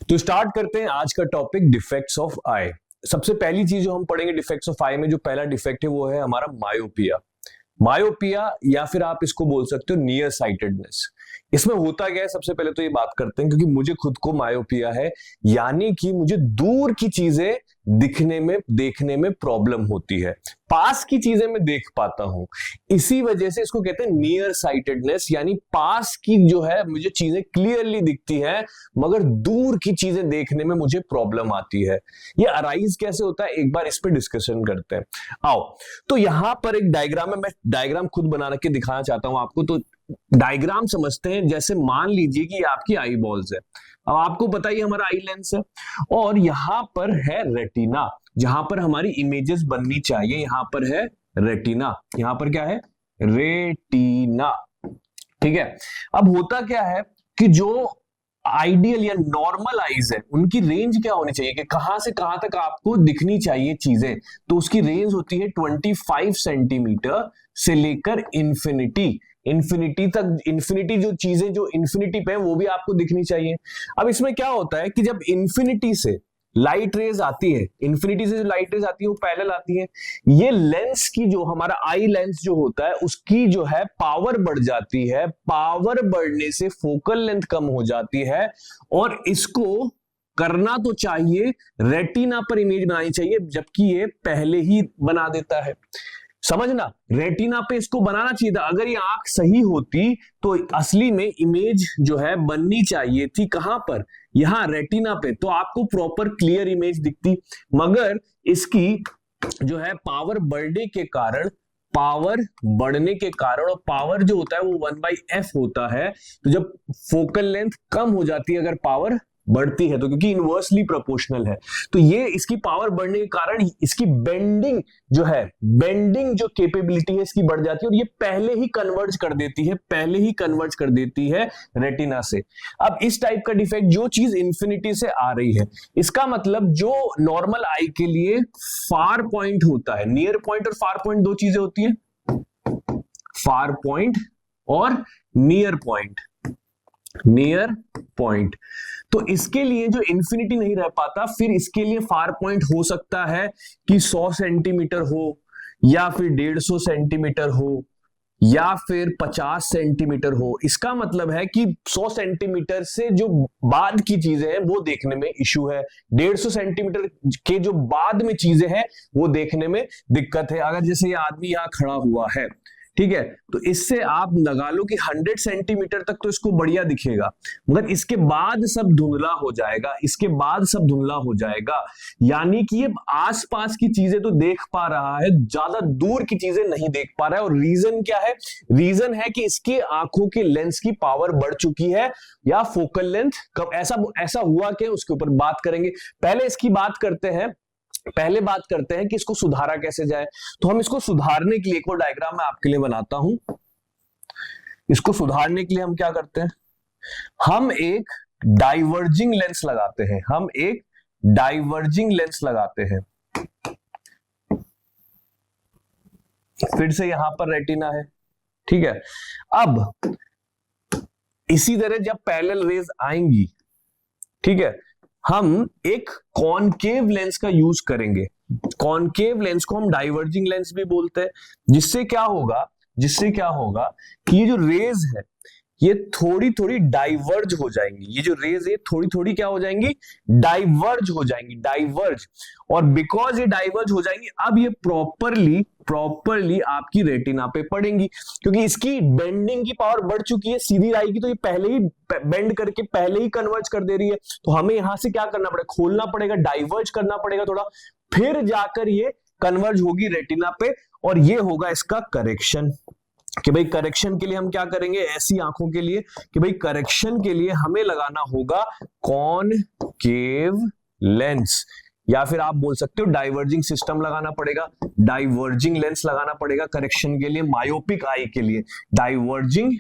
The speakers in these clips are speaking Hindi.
तो स्टार्ट करते हैं आज का टॉपिक डिफेक्ट्स ऑफ आई। सबसे पहली चीज जो हम पढ़ेंगे डिफेक्ट्स ऑफ आई में, जो पहला डिफेक्ट है वो है हमारा मायोपिया। मायोपिया या फिर आप इसको बोल सकते हो नियर साइटेडनेस। इसमें होता क्या है, सबसे पहले तो ये बात करते हैं, क्योंकि मुझे खुद को मायोपिया है, यानी कि मुझे दूर की चीजें दिखने में देखने में प्रॉब्लम होती है, पास की चीजें मैं देख पाता हूं। इसी वजह से इसको कहते हैं नियर साइटेडनेस, यानी पास की जो है मुझे चीजें क्लियरली दिखती हैं, मगर दूर की चीजें देखने में मुझे प्रॉब्लम आती है। ये अराइज कैसे होता है, एक बार इस पे डिस्कशन करते हैं। आओ, तो यहां पर एक डायग्राम है, मैं डायग्राम खुद बना के दिखाना चाहता हूं आपको। तो डायग्राम समझते हैं। जैसे मान लीजिए कि आपकी आई बॉल्स है, अब आपको पता ही हमारा आई लेंस है, और यहां पर है रेटिना, जहां पर हमारी इमेजेस बननी चाहिए। यहां पर है रेटिना, यहां पर क्या है, रेटिना, ठीक है। अब होता क्या है कि जो आइडियल या नॉर्मल आईज है, उनकी रेंज क्या होनी चाहिए कि कहां से कहां तक आपको दिखनी चाहिए चीजें, तो उसकी रेंज होती है 25 सेंटीमीटर से लेकर इंफिनिटी तक। इंफिनिटी जो चीजें जो इंफिनिटी पे है वो भी आपको दिखनी चाहिए। अब इसमें क्या होता है कि जब इंफिनिटी से लाइट रेज आती है, इंफिनिटी से जो लाइट रेज आती है वो पैरेलल आती है, ये लेंस की जो हमारा आई लेंस जो होता है उसकी जो है पावर बढ़ जाती है। पावर बढ़ने से फोकल लेंथ कम हो जाती है, और इसको करना तो चाहिए रेटिना पर इमेज बनानी चाहिए, जबकि ये पहले ही बना देता है। समझना, रेटिना पे इसको बनाना चाहिए था। अगर ये आंख सही होती तो असली में इमेज जो है बननी चाहिए थी कहां पर, यहां रेटिना पे, तो आपको प्रॉपर क्लियर इमेज दिखती। मगर इसकी जो है पावर बढ़ने के कारण, और पावर जो होता है वो 1/f होता है। तो जब फोकल लेंथ कम हो जाती है अगर पावर बढ़ती है तो, क्योंकि इनवर्सली प्रोपोर्शनल है, तो ये इसकी पावर बढ़ने के कारण इसकी बेंडिंग जो कैपेबिलिटी है इसकी बढ़ जाती है, और ये पहले ही कन्वर्ज कर देती है रेटिना से। अब इस टाइप का डिफेक्ट, जो चीज इंफिनिटी से आ रही है, इसका मतलब जो नॉर्मल आई के लिए फार पॉइंट होता है, नियर पॉइंट और फार पॉइंट दो चीजें होती है, फार पॉइंट और नियर पॉइंट। तो इसके लिए जो इंफिनिटी नहीं रह पाता, फिर इसके लिए फार पॉइंट हो सकता है कि 100 सेंटीमीटर हो, या फिर 150 सेंटीमीटर हो, या फिर 50 सेंटीमीटर हो। इसका मतलब है कि 100 सेंटीमीटर से जो बाद की चीजें हैं वो देखने में इश्यू है, 150 सेंटीमीटर के जो बाद में चीजें हैं वो देखने में दिक्कत है। अगर जैसे ये आदमी यहां खड़ा हुआ है, ठीक है, तो इससे आप लगा लो कि 100 सेंटीमीटर तक तो इसको बढ़िया दिखेगा, मगर इसके बाद सब धुंधला हो जाएगा, यानी कि ये आसपास की चीजें तो देख पा रहा है, ज्यादा दूर की चीजें नहीं देख पा रहा है। और रीजन क्या है, रीजन है कि इसके आंखों के लेंस की पावर बढ़ चुकी है, या फोकल लेंथ कब ऐसा हुआ कि उसके ऊपर बात करेंगे। पहले इसकी बात करते हैं कि इसको सुधारा कैसे जाए। तो हम इसको सुधारने के लिए एक और डायग्राम मैं आपके लिए बनाता हूं। इसको सुधारने के लिए हम क्या करते हैं, हम एक डाइवर्जिंग लेंस लगाते हैं। फिर से यहां पर रेटिना है, ठीक है। अब इसी तरह जब पैरेलल रेज आएंगी, ठीक है, हम एक कॉनकेव लेंस का यूज करेंगे। कॉनकेव लेंस को हम डाइवर्जिंग लेंस भी बोलते हैं। जिससे क्या होगा कि ये जो रेज है ये थोड़ी थोड़ी डाइवर्ज हो जाएंगी, ये जो रेज है थोड़ी थोड़ी क्या हो जाएंगी, डाइवर्ज। और बिकॉज ये डाइवर्ज हो जाएंगी, अब ये प्रॉपरली आपकी रेटिना पे पड़ेंगी, क्योंकि इसकी बेंडिंग की पावर बढ़ चुकी है। सीधी राई की तो ये पहले ही बेंड करके पहले ही कन्वर्ज कर दे रही है, तो हमें यहां से क्या करना पड़ेगा, खोलना पड़ेगा, डाइवर्ज करना पड़ेगा थोड़ा, फिर जाकर ये कन्वर्ज होगी रेटिना पे, और ये होगा इसका करेक्शन। कि भाई करेक्शन के लिए हम क्या करेंगे, ऐसी आंखों के लिए कि भाई करेक्शन के लिए हमें लगाना होगा कॉनकेव लेंस, या फिर आप बोल सकते हो डाइवर्जिंग सिस्टम लगाना पड़ेगा, डाइवर्जिंग लेंस लगाना पड़ेगा करेक्शन के लिए, मायोपिक आई के लिए डाइवर्जिंग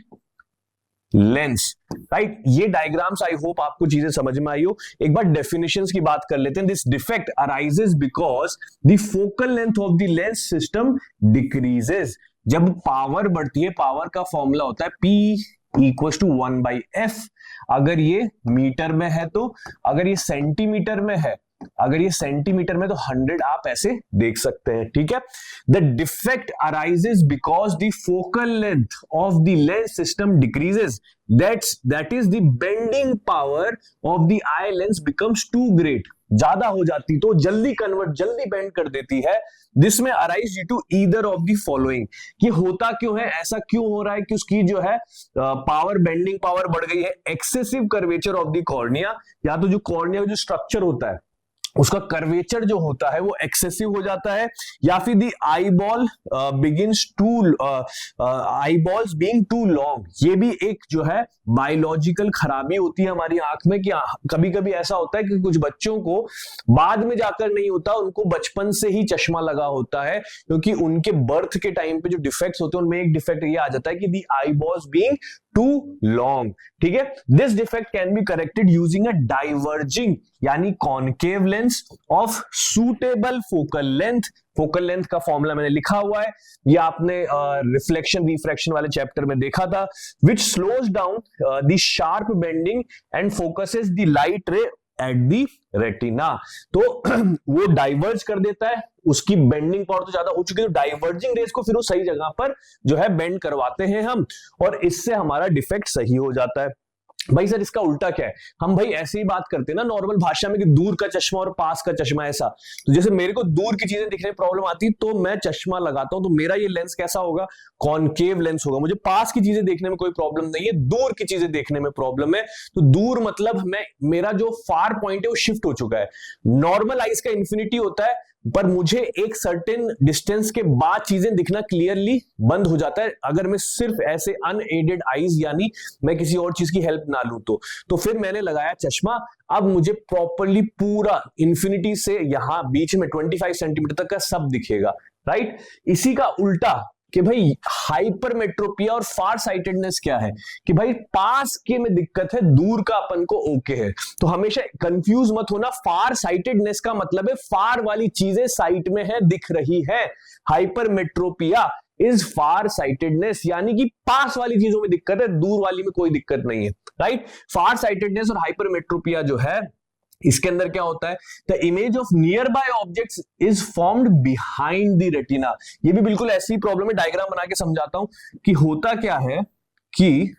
लेंस, राइट। ये डायग्राम्स आई होप आपको चीजें समझ में आई हो। एक बार डेफिनेशंस की बात कर लेते हैं। This defect arises because the focal length of the lens system decreases. जब पावर बढ़ती है, पावर का फॉर्मूला होता है P इक्वल टू 1/f। अगर ये मीटर में है तो, अगर ये सेंटीमीटर में है, अगर ये सेंटीमीटर में तो 100 आप ऐसे देख सकते हैं, ठीक है। The defect arises because the focal length of the lens system decreases, that is the bending power of the eye lens becomes too great. ज्यादा हो जाती तो जल्दी कन्वर्ट, जल्दी बेंड कर देती है। दिस में arise due to either of the following, कि होता क्यों है, ऐसा क्यों हो रहा है कि उसकी जो है पावर, बेंडिंग पावर बढ़ गई है। Excessive curvature of the cornea, या तो जो कॉर्निया जो स्ट्रक्चर होता है उसका कर्वेचर जो होता है वो एक्सेसिव हो जाता है, या फिर the eyeball begins to, eyeballs being too long. ये भी एक जो है बायोलॉजिकल खराबी होती है हमारी आंख में, कि कभी कभी ऐसा होता है कि कुछ बच्चों को बाद में जाकर नहीं होता, उनको बचपन से ही चश्मा लगा होता है, क्योंकि उनके बर्थ के टाइम पे जो डिफेक्ट्स होते हैं उनमें एक डिफेक्ट ये आ जाता है कि the eyeballs being too long, ठीक है। This defect can be corrected using a diverging यानी concave lens of suitable focal length. Focal length का फॉर्मूला मैंने लिखा हुआ है, ये आपने रिफ्लेक्शन रिफ्रैक्शन वाले चैप्टर में देखा था। Which slows down the sharp bending and focuses the light ray at the retina. तो वो डाइवर्ज कर देता है, उसकी बेंडिंग पावर तो ज्यादा हो चुकी है, तो डाइवर्जिंग रेस को फिर वो सही जगह पर जो है बेंड करवाते हैं हम, और इससे हमारा डिफेक्ट सही हो जाता है। भाई सर इसका उल्टा क्या है, हम भाई ऐसे ही बात करते हैं ना नॉर्मल भाषा में कि दूर का चश्मा और पास का चश्मा, ऐसा। तो जैसे मेरे को दूर की चीजें दिखने में प्रॉब्लम आती है तो मैं चश्मा लगाता हूं, तो मेरा ये लेंस कैसा होगा, कॉनकेव लेंस होगा। मुझे पास की चीजें देखने में कोई प्रॉब्लम नहीं है, दूर की चीजें देखने में प्रॉब्लम है। तो दूर मतलब मेरा जो फार पॉइंट है वो शिफ्ट हो चुका है। नॉर्मल आइज का इंफिनिटी होता है, पर मुझे एक सर्टेन डिस्टेंस के बाद चीजें दिखना क्लियरली बंद हो जाता है, अगर मैं सिर्फ ऐसे अनएडेड आईज यानी मैं किसी और चीज की हेल्प ना लूं तो फिर मैंने लगाया चश्मा, अब मुझे प्रॉपरली पूरा इंफिनिटी से यहां बीच में 25 सेंटीमीटर तक का सब दिखेगा, राइट। इसी का उल्टा कि भाई हाइपरमेट्रोपिया और फार साइटेडनेस क्या है, कि भाई पास के में दिक्कत है, दूर का अपन को ओके है। तो हमेशा कंफ्यूज मत होना, फार साइटेडनेस का मतलब है फार वाली चीजें साइट में है, दिख रही है। हाइपरमेट्रोपिया इज फार साइटेडनेस, यानी कि पास वाली चीजों में दिक्कत है, दूर वाली में कोई दिक्कत नहीं है, राइट। फार साइटेडनेस और हाइपरमेट्रोपिया जो है, इसके अंदर क्या होता है, the image of nearby objects is formed behind the retina. ये भी बिल्कुल ऐसी प्रॉब्लम है, डायग्राम बना के समझाता हूं कि होता क्या है कि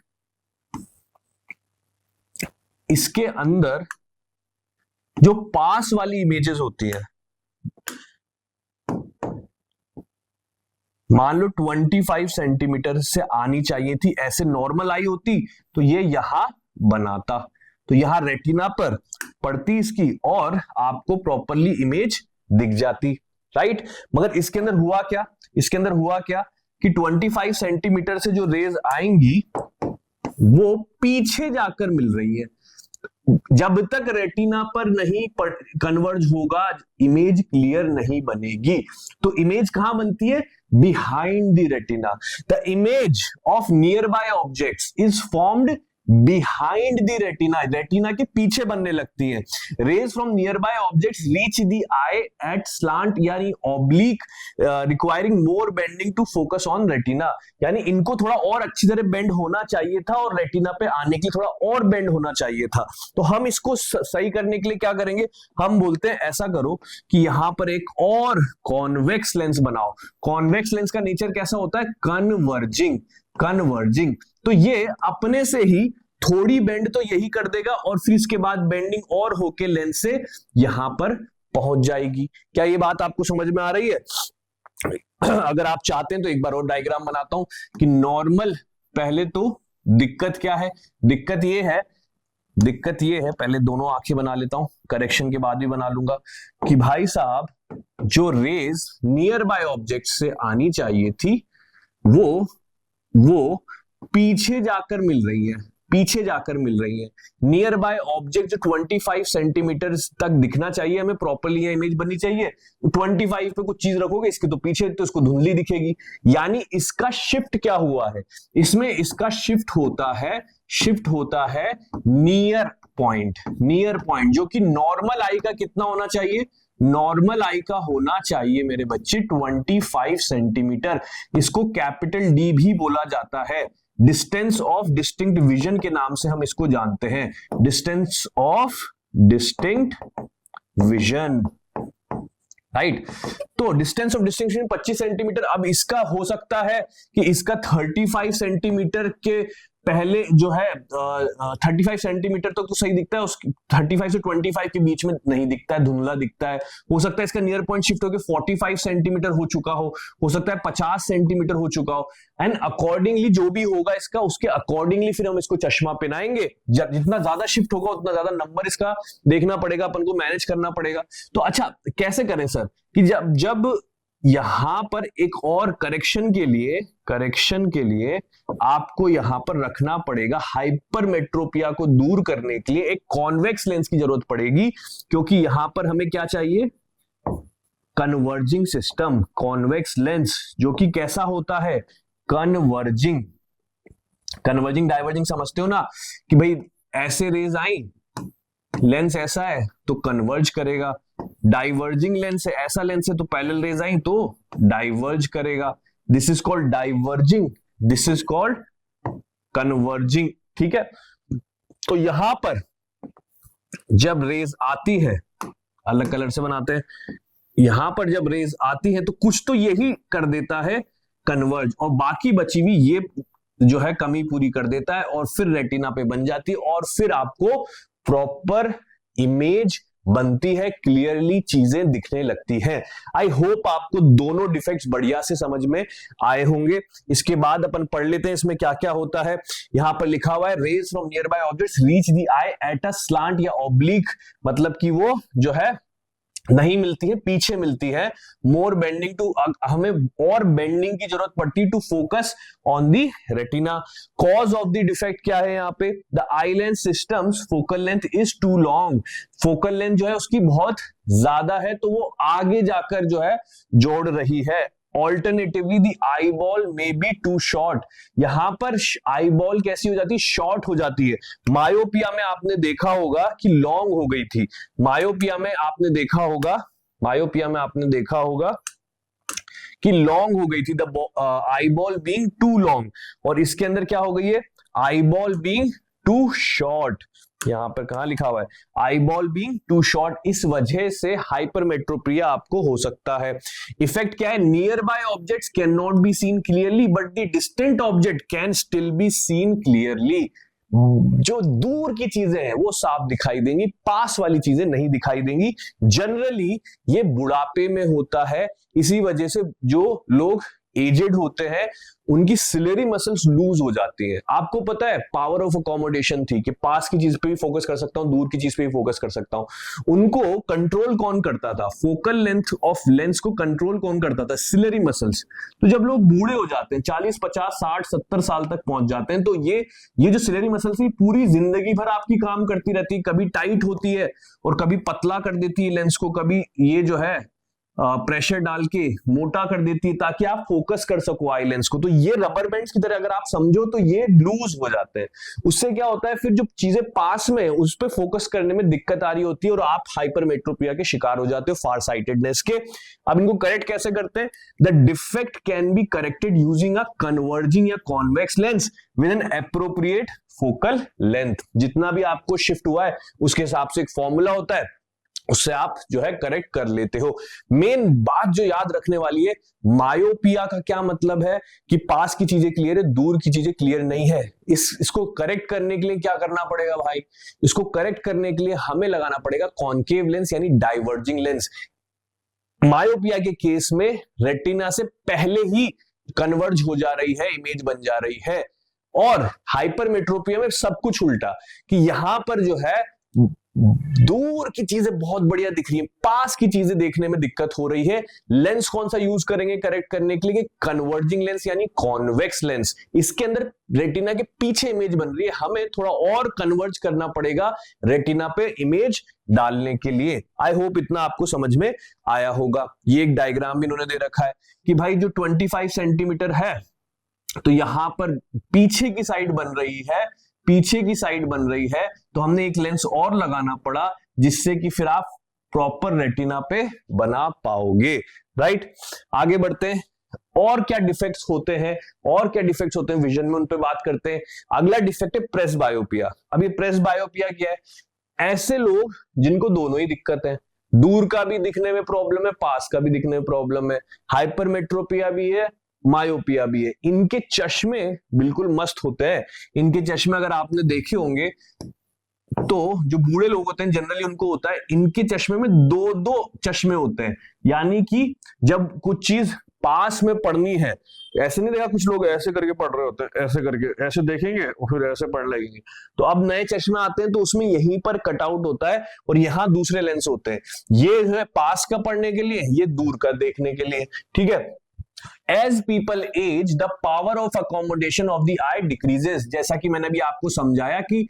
इसके अंदर जो पास वाली इमेजेस होती है, मान लो 25 सेंटीमीटर से आनी चाहिए थी, ऐसे नॉर्मल आई होती तो ये यहां बनाता, तो यहां रेटिना पर पड़ती इसकी और आपको प्रॉपरली इमेज दिख जाती, राइट। मगर इसके अंदर हुआ क्या, इसके अंदर हुआ क्या कि 25 सेंटीमीटर से जो रेज आएंगी वो पीछे जाकर मिल रही है। जब तक रेटिना पर नहीं कन्वर्ज होगा इमेज क्लियर नहीं बनेगी। तो इमेज कहां बनती है, behind the retina. The image of nearby objects is formed behind the retina, retina के पीछे बनने लगती है। Rays from nearby objects reach the eye at slant यानी oblique, requiring more bending to focus on retina, यानी इनको थोड़ा और अच्छी तरह बेंड होना चाहिए था और रेटिना पे आने के लिए थोड़ा और बेंड होना चाहिए था। तो हम इसको सही करने के लिए क्या करेंगे, हम बोलते हैं ऐसा करो कि यहां पर एक और कॉन्वेक्स लेंस बनाओ। कॉन्वेक्स लेंस का नेचर कैसा होता है, कन्वर्जिंग, कन्वर्जिंग। तो ये अपने से ही थोड़ी बेंड तो यही कर देगा और फिर इसके बाद बेंडिंग और होके लेंस से यहां पर पहुंच जाएगी। क्या ये बात आपको समझ में आ रही है? अगर आप चाहते हैं तो एक बार और डायग्राम बनाता हूं कि नॉर्मल, पहले तो दिक्कत क्या है, दिक्कत ये है, दिक्कत ये है, पहले दोनों आंखें बना लेता हूं, करेक्शन के बाद भी बना लूंगा, कि भाई साहब जो रेज नियर बाय ऑब्जेक्ट से आनी चाहिए थी वो पीछे जाकर मिल रही है, पीछे जाकर मिल रही है। नियर बाय ऑब्जेक्ट जो 25 सेंटीमीटर तक दिखना चाहिए हमें, प्रॉपरली यह इमेज बननी चाहिए, तो 25 पे कुछ चीज रखोगे इसके तो पीछे, तो इसको धुंधली दिखेगी। यानी इसका शिफ्ट क्या हुआ है, इसमें इसका शिफ्ट होता है नियर पॉइंट, नियर पॉइंट जो कि नॉर्मल आई का कितना होना चाहिए, नॉर्मल आई का होना चाहिए मेरे बच्चे 25 सेंटीमीटर। इसको कैपिटल डी भी बोला जाता है, डिस्टेंस ऑफ डिस्टिंक्ट विजन के नाम से हम इसको जानते हैं, distance of distinct vision, right. तो डिस्टेंस ऑफ डिस्टिंक्शन 25 सेंटीमीटर। अब इसका हो सकता है कि इसका 35 सेंटीमीटर के पहले जो है 35 सेंटीमीटर तक तो सही दिखता है, उसकी 35 से 25 के बीच में नहीं दिखता है, धुंधला दिखता है। हो सकता है इसका नियर पॉइंट शिफ्ट होकर 45 सेंटीमीटर हो चुका हो सकता है 50 सेंटीमीटर हो चुका हो, एंड अकॉर्डिंगली जो भी होगा इसका, उसके अकॉर्डिंगली फिर हम इसको चश्मा पहनाएंगे। जितना ज्यादा शिफ्ट होगा उतना ज्यादा नंबर इसका देखना पड़ेगा, अपन को मैनेज करना पड़ेगा। तो अच्छा कैसे करें सर, कि जब यहां पर एक और करेक्शन के लिए आपको यहां पर रखना पड़ेगा, हाइपरमेट्रोपिया को दूर करने के लिए एक कॉन्वेक्स लेंस की जरूरत पड़ेगी, क्योंकि यहां पर हमें क्या चाहिए, कन्वर्जिंग सिस्टम, कॉन्वेक्स लेंस, जो कि कैसा होता है, कन्वर्जिंग डाइवर्जिंग समझते हो ना, कि भाई ऐसे रेज आई, लेंस ऐसा है तो कन्वर्ज करेगा, डाइवर्जिंग लेंस है, ऐसा लेंस है तो पैरेलल रेज आई तो डाइवर्ज करेगा। This is called diverging, this is called converging, ठीक है। तो यहां पर जब रेज आती है, अलग कलर से बनाते हैं, यहां पर जब रेज आती है तो कुछ तो यही कर देता है कन्वर्ज, और बाकी बची हुई ये जो है कमी पूरी कर देता है, और फिर रेटिना पे बन जाती है, और फिर आपको प्रॉपर इमेज बनती है, क्लियरली चीजें दिखने लगती हैं। आई होप आपको दोनों डिफेक्ट्स बढ़िया से समझ में आए होंगे। इसके बाद अपन पढ़ लेते हैं इसमें क्या क्या होता है। यहां पर लिखा हुआ है, rays from nearby objects reach the eye at a slant या ऑब्लिक, मतलब कि वो जो है नहीं मिलती है, पीछे मिलती है। मोर बेंडिंग टू, हमें और बेंडिंग की जरूरत पड़ती है to focus on the retina. Cause of the defect क्या है यहाँ पे, the eye lens systems focal length is too long, focal length जो है उसकी बहुत ज्यादा है, तो वो आगे जाकर जो है जोड़ रही है। Alternatively the eye ball may be too short, यहां पर आई बॉल कैसी हो जाती है, शॉर्ट हो जाती है। मायोपिया में आपने देखा होगा कि लॉन्ग हो गई थी, मायोपिया में आपने देखा होगा कि लॉन्ग हो गई थी, the eye ball being too long, और इसके अंदर क्या हो गई है, eye ball being too short. यहां पर कहां लिखा हुआ है, eye ball being too short, इस वजह से हाइपरमेट्रोपिया आपको हो सकता है। इफेक्ट क्या है, near by objects can not be seen clearly but the distant object can still be seen clearly, जो दूर की चीजें हैं वो साफ दिखाई देंगी, पास वाली चीजें नहीं दिखाई देंगी। जनरली ये बुढ़ापे में होता है, इसी वजह से जो लोग एजेड होते हैं उनकी सिलेरी मसल्स लूज हो जाती हैं। आपको पता है पावर ऑफ अकोमोडेशन थी कि पास की चीज पे भी फोकस कर सकता हूं, दूर की चीज पे भी फोकस कर सकता हूं। उनको कंट्रोल कौन करता था, फोकल लेंथ ऑफ लेंस को कंट्रोल कौन करता था, सिलेरी मसल्स। तो जब लोग बूढ़े हो जाते हैं, 40 50 60 70 साल तक पहुंच जाते हैं, तो ये जो सिलेरी मसल्स है पूरी जिंदगी भर आपकी काम करती रहती है, कभी टाइट होती है और कभी पतला कर देती है लेंस को, कभी ये जो है प्रेशर डाल के मोटा कर देती है ताकि आप फोकस कर सको आई लेंस को। तो ये रबर बैंड्स की तरह अगर आप समझो तो ये लूज हो जाते हैं। उससे क्या होता है, फिर जो चीजें पास में उस पर फोकस करने में दिक्कत आ रही होती है और आप हाइपरमेट्रोपिया के शिकार हो जाते हो, फार साइटेडनेस के। अब इनको करेक्ट कैसे करते हैं, the defect can be corrected using a converging या convex lens with an appropriate focal length. जितना भी आपको शिफ्ट हुआ है उसके हिसाब से एक फॉर्मूला होता है, उससे आप जो है करेक्ट कर लेते हो। मेन बात जो याद रखने वाली है, मायोपिया का क्या मतलब है कि पास की चीजें क्लियर है, दूर की चीजें क्लियर नहीं है। इसको करेक्ट करने के लिए क्या करना पड़ेगा भाई, इसको करेक्ट करने के लिए हमें लगाना पड़ेगा कॉन्केव लेंस यानी डाइवर्जिंग लेंस। मायोपिया के केस में रेटिना से पहले ही कन्वर्ज हो जा रही है, इमेज बन जा रही है। और हाइपरमेट्रोपिया में सब कुछ उल्टा, कि यहां पर जो है दूर की चीजें बहुत बढ़िया दिख रही है, पास की चीजें देखने में दिक्कत हो रही है। लेंस कौन सा यूज करेंगे करेक्ट करने के लिए, कन्वर्जिंग लेंस यानी कॉन्वेक्स लेंस। इसके अंदर रेटिना के पीछे इमेज बन रही है, हमें थोड़ा और कन्वर्ज करना पड़ेगा रेटिना पे इमेज डालने के लिए। आई होप इतना आपको समझ में आया होगा। ये एक डायग्राम भी इन्होंने दे रखा है कि भाई जो 25 सेंटीमीटर है, तो यहां पर पीछे की साइड बन रही है, पीछे की साइड बन रही है, तो हमने एक लेंस और लगाना पड़ा जिससे कि फिर आप प्रॉपर रेटिना पे बना पाओगे। राइट, आगे बढ़ते हैं। और क्या डिफेक्ट्स होते हैं, विजन में, उन पे बात करते हैं। अगला डिफेक्ट है प्रेस बायोपिया। अब ये प्रेस बायोपिया क्या है? ऐसे लोग जिनको दोनों ही दिक्कत है, दूर का भी दिखने में प्रॉब्लम है, पास का भी दिखने में प्रॉब्लम है, हाइपरमेट्रोपिया भी है, मायोपिया भी है। इनके चश्मे बिल्कुल मस्त होते हैं। इनके चश्मे अगर आपने देखे होंगे तो जो बूढ़े लोग होते हैं जनरली उनको होता है, इनके चश्मे में दो दो चश्मे होते हैं। यानी कि जब कुछ चीज पास में पढ़नी है, ऐसे नहीं देखा कुछ लोग ऐसे करके पढ़ रहे होते हैं, ऐसे करके ऐसे देखेंगे और फिर ऐसे पढ़ लगेंगे। तो अब नए चश्मे आते हैं तो उसमें यहीं पर कटआउट होता है और यहाँ दूसरे लेंस होते हैं। ये है पास का पढ़ने के लिए, ये दूर का देखने के लिए। ठीक है। As people age, the power of accommodation of the eye decreases। जैसा कि मैंने अभी आपको समझाया कि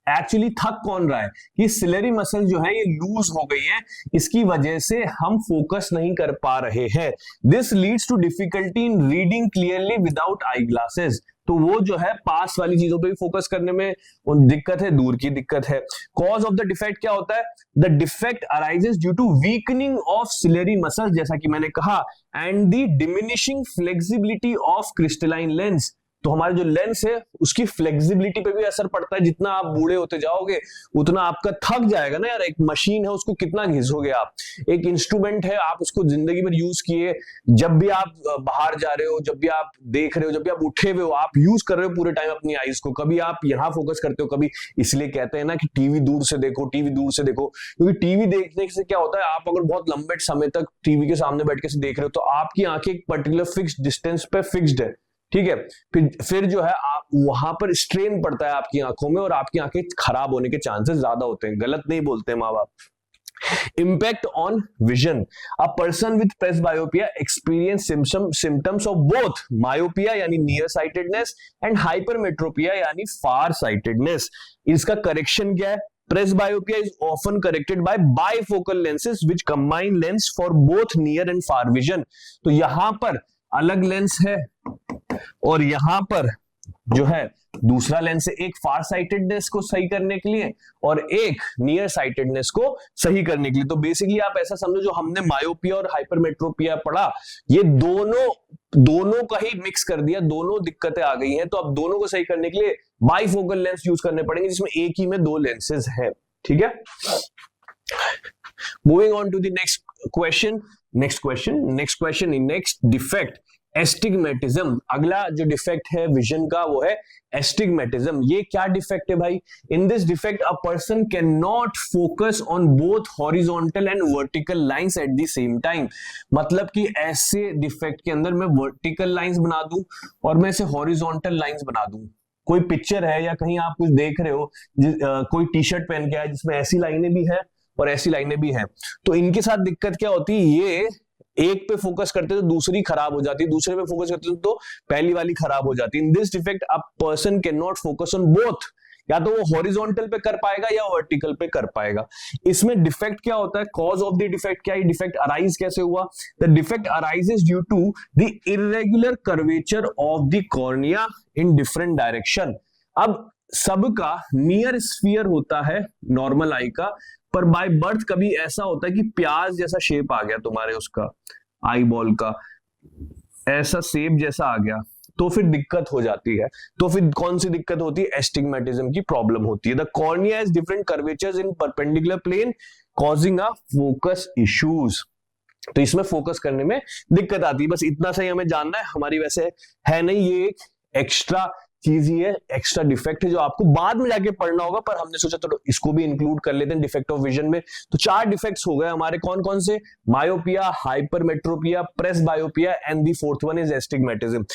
एक्चुअली थक कौन रहा है, कि सिलेरी मसल जो है ये लूज हो गई है, इसकी वजह से हम फोकस नहीं कर पा रहे हैं। This leads to difficulty in reading clearly without eye glasses. तो वो जो है पास वाली चीजों पे भी फोकस करने में दिक्कत है, दूर की दिक्कत है। कॉज ऑफ द डिफेक्ट क्या होता है? The defect arises due to weakening of ciliary muscle, जैसा कि मैंने कहा, and the diminishing flexibility of crystalline lens. तो हमारा जो लेंस है उसकी फ्लेक्सिबिलिटी पे भी असर पड़ता है। जितना आप बूढ़े होते जाओगे उतना आपका थक जाएगा ना यार। एक मशीन है, उसको कितना घिसोगे आप? एक इंस्ट्रूमेंट है, आप उसको जिंदगी भर यूज किए, जब भी आप बाहर जा रहे हो, जब भी आप देख रहे हो, जब भी आप उठे हुए हो, आप यूज कर रहे हो पूरे टाइम अपनी आईज को। कभी आप यहाँ फोकस करते हो, कभी, इसलिए कहते हैं ना कि टीवी दूर से देखो, टीवी दूर से देखो। क्योंकि टीवी देखने से क्या होता है, आप अगर बहुत लंबे समय तक टीवी के सामने बैठ के देख रहे हो तो आपकी आंखें एक पर्टिकुलर फिक्स्ड डिस्टेंस पे फिक्स्ड है। ठीक है। फिर जो है आप वहां पर स्ट्रेन पड़ता है आपकी आंखों में और आपकी आंखें खराब होने के चांसेस ज्यादा होते हैं। गलत नहीं बोलते माँ बाप। Impact on vision. A person with presbyopia experience symptoms of both myopia यानी नियर साइटेडनेस एंड हाइपरमेट्रोपिया यानी फार साइटेडनेस। इसका करेक्शन क्या है? Presbyopia is often corrected by bifocal lenses which combine lens for both near and far vision। तो यहां पर अलग लेंस है और यहां पर जो है दूसरा लेंस है, एक फार साइटेडनेस को सही करने के लिए और एक नियर साइटेडनेस को सही करने के लिए। तो बेसिकली आप ऐसा समझो, जो हमने मायोपिया और हाइपरमेट्रोपिया पढ़ा, ये दोनों का ही मिक्स कर दिया, दोनों दिक्कतें आ गई हैं। तो अब दोनों को सही करने के लिए बाइफोकल लेंस यूज करने पड़ेंगे, जिसमें एक ही में दो लेंसेज है। ठीक है। Moving on to the next question. Next defect astigmatism. अगला जो डिफेक्ट है विजन का वो है एस्टिग्मेटिज्म। ये क्या डिफेक्ट है भाई? In this defect a person can not focus on both horizontal and vertical lines at the same time. मतलब कि ऐसे डिफेक्ट के अंदर मैं वर्टिकल लाइंस बना दूं और मैं इसे हॉरिजॉन्टल लाइंस बना दूं। कोई पिक्चर है या कहीं आप कुछ देख रहे हो, कोई टी शर्ट पहन के आया जिसमें ऐसी लाइनें भी हैं और ऐसी लाइनें भी हैं, तो इनके साथ दिक्कत क्या होती है? ये एक पे फोकस करते तो दूसरी खराब हो जाती है, दूसरे पे फोकस करते तो पहली वाली खराब हो जाती है। In this defect a person can not focus on both. या तो वो हॉरिजॉन्टल पे कर पाएगा या वर्टिकल पे कर पाएगा। इसमें डिफेक्ट क्या होता है? कॉज ऑफ द डिफेक्ट क्या है? डिफेक्ट अराइज कैसे हुआ? The defect arises due to the irregular curvature of the cornea in different direction. अब सबका नियर स्फीयर होता है नॉर्मल आई का, पर बाय बर्थ कभी ऐसा होता है कि प्याज जैसा शेप आ गया तुम्हारे उसका आई बॉल का, ऐसा शेप जैसा आ गया, तो फिर दिक्कत हो जाती है। तो फिर कौन सी दिक्कत होती है? एस्टिग्मेटिज्म की प्रॉब्लम होती है। The cornea has different curvatures in perpendicular plane causing a focus issues. तो इसमें फोकस करने में दिक्कत आती है। बस इतना सही हमें जानना है। हमारी वैसे है नहीं, ये एक एक्स्ट्रा चीज ही है, एक्स्ट्रा डिफेक्ट है जो आपको बाद में जाके पढ़ना होगा, पर हमने सोचा तो इसको भी इंक्लूड कर लेते हैं डिफेक्ट ऑफ विजन में। तो 4 डिफेक्ट्स हो गए हमारे। कौन कौन से? Myopia, hypermetropia, presbyopia and the fourth one is astigmatism.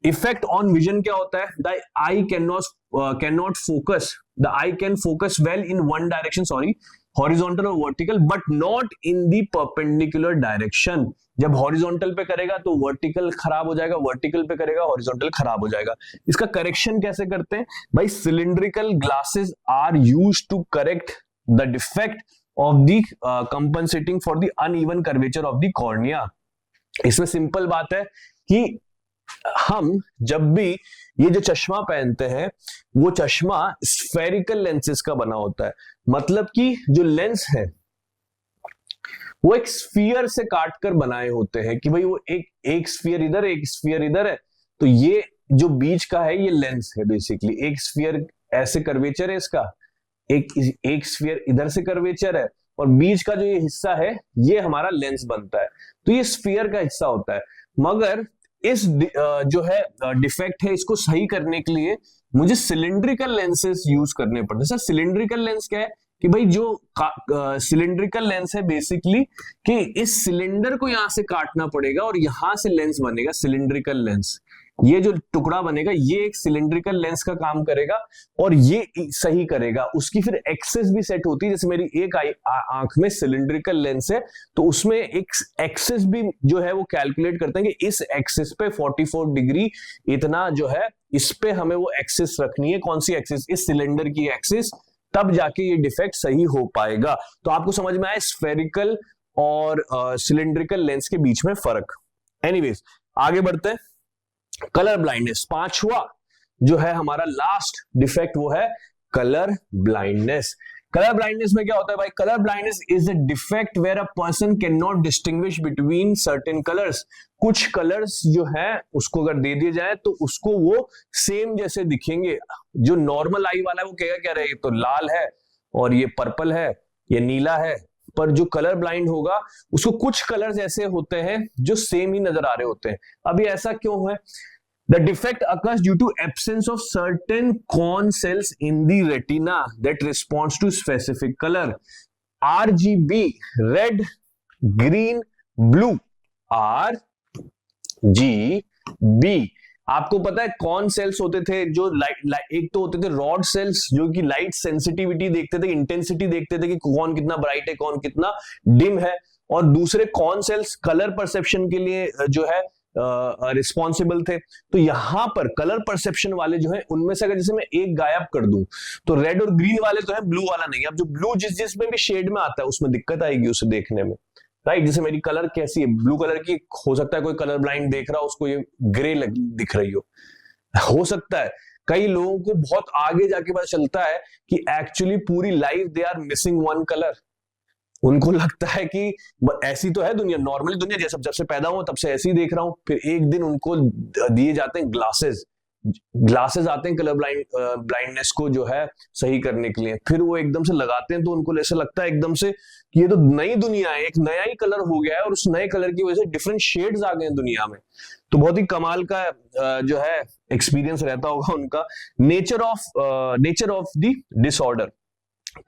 Effect on vision क्या होता है? The eye can not focus, the eye can focus well in one direction, sorry, horizontal और vertical, but not in the perpendicular direction. जब हॉरिजॉन्टल पे करेगा तो वर्टिकल खराब हो जाएगा, वर्टिकल पे करेगा हॉरिजॉन्टल खराब हो जाएगा। इसका करेक्शन कैसे करते हैं भाई? Cylindrical glasses are used to correct the defect of the compensating for the uneven curvature of the cornea. इसमें सिंपल बात है कि हम जब भी ये जो चश्मा पहनते हैं वो चश्मा स्फेरिकल लेंसेज का बना होता है। मतलब कि जो लेंस है वो एक स्फीयर से काट कर बनाए होते हैं कि भाई वो एक स्फीयर इधर, एक स्फीयर इधर है, तो ये जो बीच का है ये लेंस है बेसिकली। एक स्फीयर ऐसे कर्वेचर है इसका, एक स्फीयर इधर से कर्वेचर है, और बीच का जो ये हिस्सा है ये हमारा लेंस बनता है। तो ये स्फीयर का हिस्सा होता है। मगर इस जो है डिफेक्ट है, इसको सही करने के लिए मुझे सिलिंड्रिकल लेंसेज यूज करने पड़ते हैं। सर सिलिंड्रिकल लेंस क्या है कि भाई जो सिलिंड्रिकल लेंस है बेसिकली कि इस सिलेंडर को यहां से काटना पड़ेगा और यहां से लेंस बनेगा सिलिंड्रिकल लेंस। ये जो टुकड़ा बनेगा ये एक सिलिंड्रिकल लेंस का काम करेगा और ये सही करेगा। उसकी फिर एक्सिस भी सेट होती है, जैसे मेरी एक आंख में सिलिंड्रिकल लेंस है तो उसमें एक एक्सिस भी जो है वो कैलकुलेट करते हैं कि इस एक्सिस पे 44 डिग्री इतना जो है इस पे हमें वो एक्सिस रखनी है। कौन सी एक्सिस? इस सिलेंडर की एक्सिस, तब जाके ये डिफेक्ट सही हो पाएगा। तो आपको समझ में आया स्फेरिकल और सिलिंड्रिकल लेंस के बीच में फर्क। एनीवेज आगे बढ़ते हैं। कलर ब्लाइंडनेस, पांचवा जो है हमारा लास्ट डिफेक्ट वो है कलर ब्लाइंडनेस। कलर ब्लाइंडनेस में क्या होता है भाई? Colour blindness is a defect where a person can not distinguish between certain colours. कुछ कलर्स जो है उसको अगर दे दिए जाए तो उसको वो सेम जैसे दिखेंगे। जो नॉर्मल आई वाला है वो कहेगा क्या रहे, तो लाल है और ये पर्पल है, ये नीला है। पर जो कलर ब्लाइंड होगा उसको कुछ कलर्स ऐसे होते हैं जो सेम ही नजर आ रहे होते हैं। अभी ऐसा क्यों है? The defect occurs due to absence of certain corn cells in the retina that responds to specific color. RGB, red, green, blue. RGB. आपको पता है कौन सेल्स होते थे जो एक तो होते थे रॉड सेल्स जो कि लाइट सेंसिटिविटी देखते थे, इंटेंसिटी देखते थे कि कौन कितना ब्राइट है कौन कितना डिम है, और दूसरे कौन सेल्स कलर परसेप्शन के लिए जो है रिस्पॉन्सिबल थे। तो यहां पर कलर परसेप्शन वाले जो है उनमें से अगर जैसे मैं एक गायब कर दूं तो रेड और ग्रीन वाले तो है, ब्लू वाला नहीं। अब जो ब्लू जिसमें भी शेड में आता है उसमें दिक्कत आएगी उसे देखने में, राइट। जैसे मेरी कलर कैसी है, ब्लू कलर की, हो सकता है कोई कलर ब्लाइंड देख रहा हो उसको ये ग्रे दिख रही हो सकता है। कई लोगों को बहुत आगे जाके पता चलता है कि एक्चुअली पूरी life they are missing one colour. उनको लगता है कि ऐसी तो है दुनिया, नॉर्मली दुनिया जैसे जब से पैदा हुआ तब से ऐसे ही देख रहा हूं। फिर एक दिन उनको दिए जाते हैं ग्लासेस आते हैं कलर ब्लाइंडनेस को जो है सही करने के लिए। फिर वो एकदम से लगाते हैं तो उनको ऐसा लगता है एकदम से कि ये तो नई दुनिया है, एक नया ही कलर हो गया है और उस नए कलर की वजह से डिफरेंट शेड्स आ गए हैं दुनिया में। तो बहुत ही कमाल का जो है एक्सपीरियंस रहता होगा उनका। Nature of the disorder,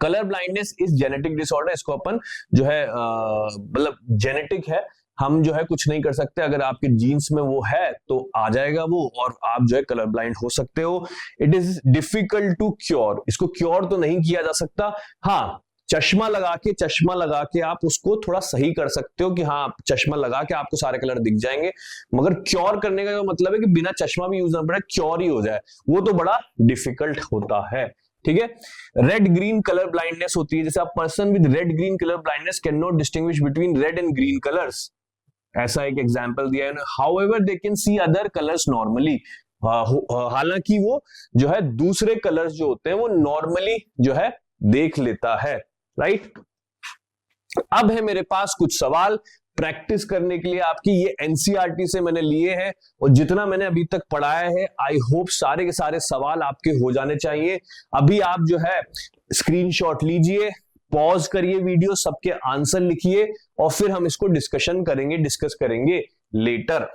colour blindness is genetic disorder. इसको अपन जो है मतलब जेनेटिक है, हम जो है कुछ नहीं कर सकते। अगर आपके जीन्स में वो है तो आ जाएगा वो और आप जो है कलर ब्लाइंड हो सकते हो। It is difficult to cure, इसको क्योर तो नहीं किया जा सकता। हाँ, चश्मा लगा के आप उसको थोड़ा सही कर सकते हो कि हाँ चश्मा लगा के आपको सारे कलर दिख जाएंगे। मगर क्योर करने का मतलब है कि बिना चश्मा भी यूज ना पड़े, क्योर ही हो जाए, वो तो बड़ा डिफिकल्ट होता है। ठीक है। रेड ग्रीन कलर ब्लाइंडनेस होती है, जैसे a person with red green colour blindness can not distinguish between red and green colours. ऐसा एक एग्जांपल दिया है। However they can see other colours normally. हालांकि वो जो है दूसरे कलर्स जो होते हैं वो नॉर्मली जो है देख लेता है, राइट। अब है मेरे पास कुछ सवाल प्रैक्टिस करने के लिए आपकी, ये एनसीईआरटी से मैंने लिए हैं और जितना मैंने अभी तक पढ़ाया है आई होप सारे के सारे सवाल आपके हो जाने चाहिए। अभी आप जो है स्क्रीनशॉट लीजिए, पॉज करिए वीडियो, सबके आंसर लिखिए और फिर हम इसको डिस्कस करेंगे लेटर।